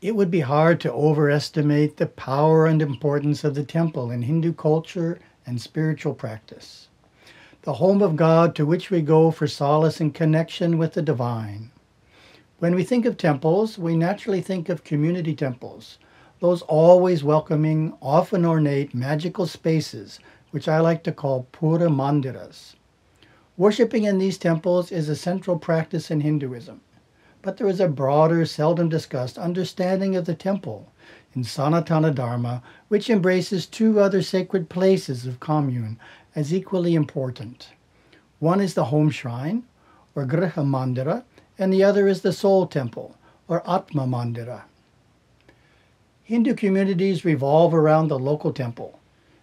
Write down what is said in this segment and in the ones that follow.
It would be hard to overestimate the power and importance of the temple in Hindu culture and spiritual practice, the home of God to which we go for solace and connection with the divine. When we think of temples, we naturally think of community temples, those always welcoming, often ornate, magical spaces, which I like to call pura mandiras. Worshipping in these temples is a central practice in Hinduism, but there is a broader, seldom discussed understanding of the temple in Sanatana Dharma, which embraces two other sacred places of commune as equally important. One is the home shrine, or Griha Mandira, and the other is the soul temple, or Atma Mandira. Hindu communities revolve around the local temple,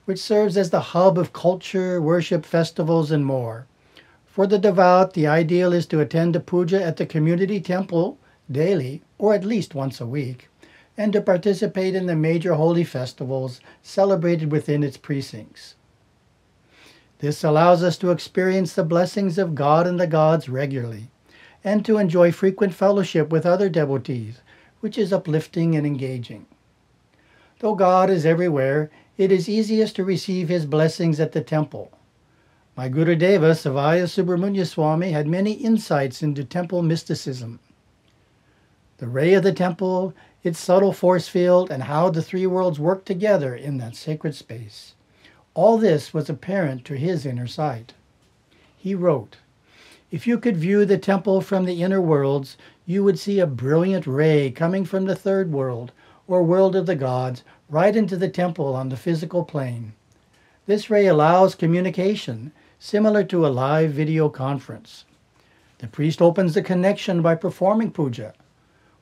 which serves as the hub of culture, worship, festivals, and more. For the devout, the ideal is to attend a puja at the community temple daily, or at least once a week, and to participate in the major holy festivals celebrated within its precincts. This allows us to experience the blessings of God and the gods regularly, and to enjoy frequent fellowship with other devotees, which is uplifting and engaging. Though God is everywhere, it is easiest to receive his blessings at the temple. My Gurudeva, Savaya Subramanya Swami, had many insights into temple mysticism. The ray of the temple, its subtle force field, and how the three worlds work together in that sacred space. All this was apparent to his inner sight. He wrote, "If you could view the temple from the inner worlds, you would see a brilliant ray coming from the third world, or world of the gods, right into the temple on the physical plane. This ray allows communication, similar to a live video conference. The priest opens the connection by performing puja.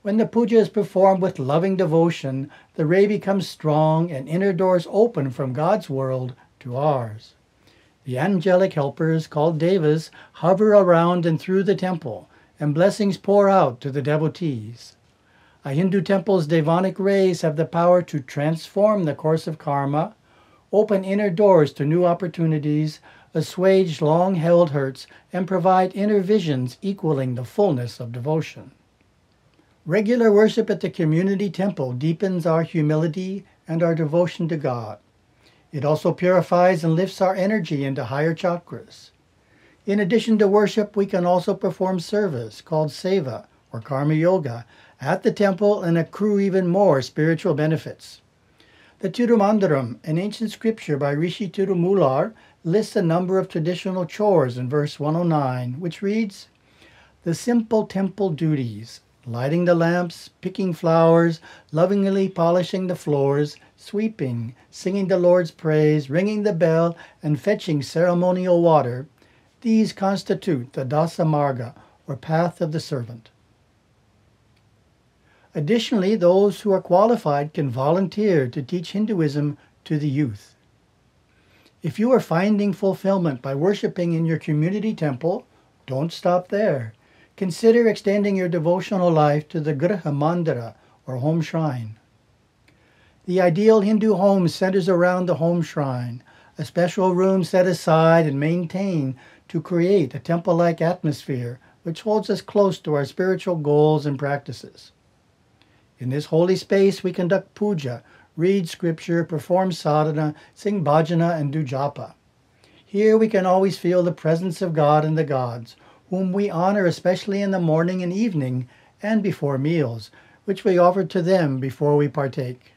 When the puja is performed with loving devotion, the ray becomes strong and inner doors open from God's world to ours. The angelic helpers, called devas, hover around and through the temple, and blessings pour out to the devotees. A Hindu temple's devonic rays have the power to transform the course of karma, open inner doors to new opportunities, assuage long-held hurts, and provide inner visions equaling the fullness of devotion. Regular worship at the community temple deepens our humility and our devotion to God. It also purifies and lifts our energy into higher chakras. In addition to worship, we can also perform service, called saiva, or karma yoga, at the temple and accrue even more spiritual benefits. The Tirumandaram, an ancient scripture by Rishi Tirumular, lists a number of traditional chores in verse 109, which reads, "The simple temple duties, lighting the lamps, picking flowers, lovingly polishing the floors, sweeping, singing the Lord's praise, ringing the bell, and fetching ceremonial water, these constitute the dasa marga, or path of the servant." Additionally, those who are qualified can volunteer to teach Hinduism to the youth. If you are finding fulfillment by worshiping in your community temple, don't stop there. Consider extending your devotional life to the Griha Mandira, or home shrine. The ideal Hindu home centers around the home shrine, a special room set aside and maintained to create a temple-like atmosphere which holds us close to our spiritual goals and practices. In this holy space, we conduct puja, read scripture, perform sadhana, sing bhajana, and do japa. Here we can always feel the presence of God and the gods, whom we honor especially in the morning and evening and before meals, which we offer to them before we partake.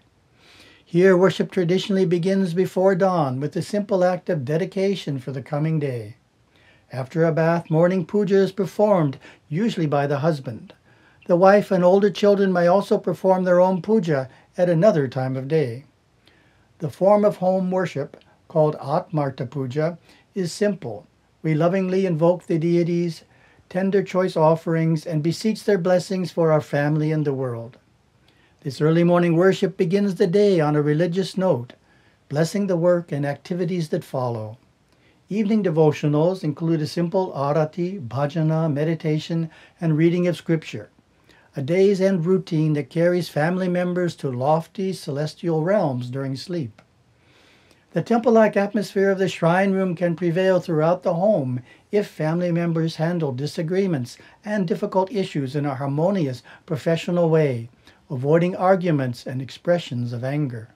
Here worship traditionally begins before dawn with the simple act of dedication for the coming day. After a bath, morning puja is performed, usually by the husband. The wife and older children may also perform their own puja at another time of day. The form of home worship, called Atmarta Puja, is simple. We lovingly invoke the deities, tender choice offerings, and beseech their blessings for our family and the world. This early morning worship begins the day on a religious note, blessing the work and activities that follow. Evening devotionals include a simple arati, bhajana, meditation, and reading of scripture, a day's end routine that carries family members to lofty celestial realms during sleep. The temple-like atmosphere of the shrine room can prevail throughout the home if family members handle disagreements and difficult issues in a harmonious, professional way, avoiding arguments and expressions of anger.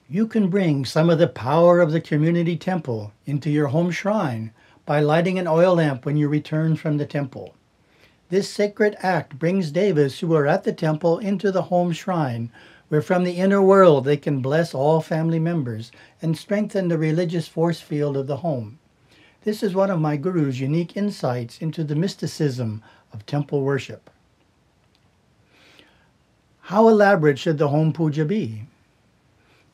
You can bring some of the power of the community temple into your home shrine by lighting an oil lamp when you return from the temple. This sacred act brings devas who are at the temple into the home shrine, where from the inner world they can bless all family members and strengthen the religious force field of the home. This is one of my guru's unique insights into the mysticism of temple worship. How elaborate should the home puja be?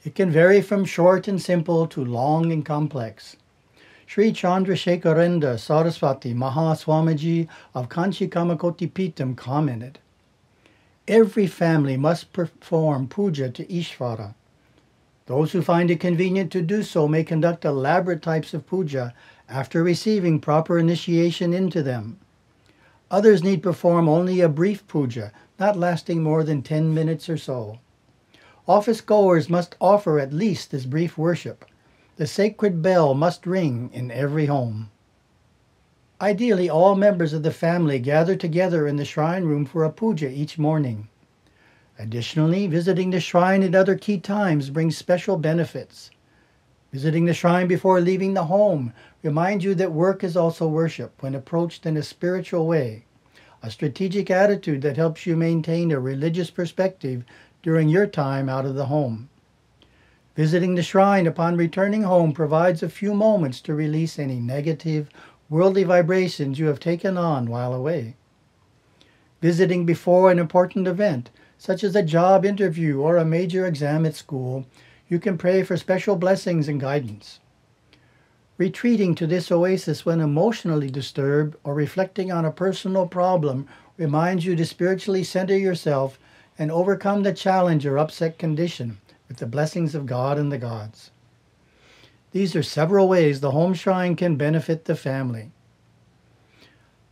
It can vary from short and simple to long and complex. Sri Chandrasekharendra Saraswati Mahaswamiji of Kanchi Kamakoti Pitam commented, "Every family must perform puja to Ishvara. Those who find it convenient to do so may conduct elaborate types of puja after receiving proper initiation into them. Others need perform only a brief puja, not lasting more than 10 minutes or so. Office goers must offer at least this brief worship. The sacred bell must ring in every home." Ideally, all members of the family gather together in the shrine room for a puja each morning. Additionally, visiting the shrine at other key times brings special benefits. Visiting the shrine before leaving the home reminds you that work is also worship when approached in a spiritual way, a strategic attitude that helps you maintain a religious perspective during your time out of the home. Visiting the shrine upon returning home provides a few moments to release any negative, worldly vibrations you have taken on while away. Visiting before an important event, such as a job interview or a major exam at school, you can pray for special blessings and guidance. Retreating to this oasis when emotionally disturbed or reflecting on a personal problem reminds you to spiritually center yourself and overcome the challenge or upset condition with the blessings of God and the gods. These are several ways the home shrine can benefit the family.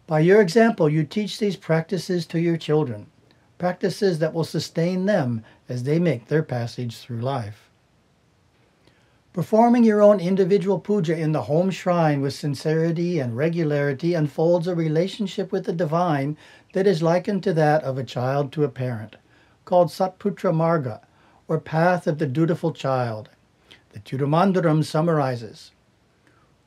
By your example, you teach these practices to your children, practices that will sustain them as they make their passage through life. Performing your own individual puja in the home shrine with sincerity and regularity unfolds a relationship with the divine that is likened to that of a child to a parent, called Satputra Marga, or Path of the Dutiful Child. The Tirumandaram summarizes,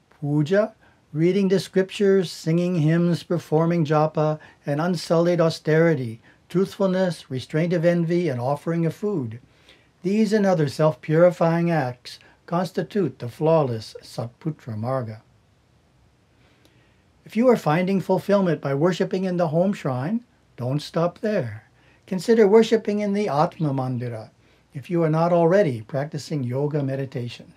puja, reading the scriptures, singing hymns, performing japa, and unsullied austerity, truthfulness, restraint of envy, and offering of food. These and other self-purifying acts constitute the flawless Satputra Marga. If you are finding fulfillment by worshiping in the home shrine, don't stop there. Consider worshiping in the Atma Mandira if you are not already practicing yoga meditation.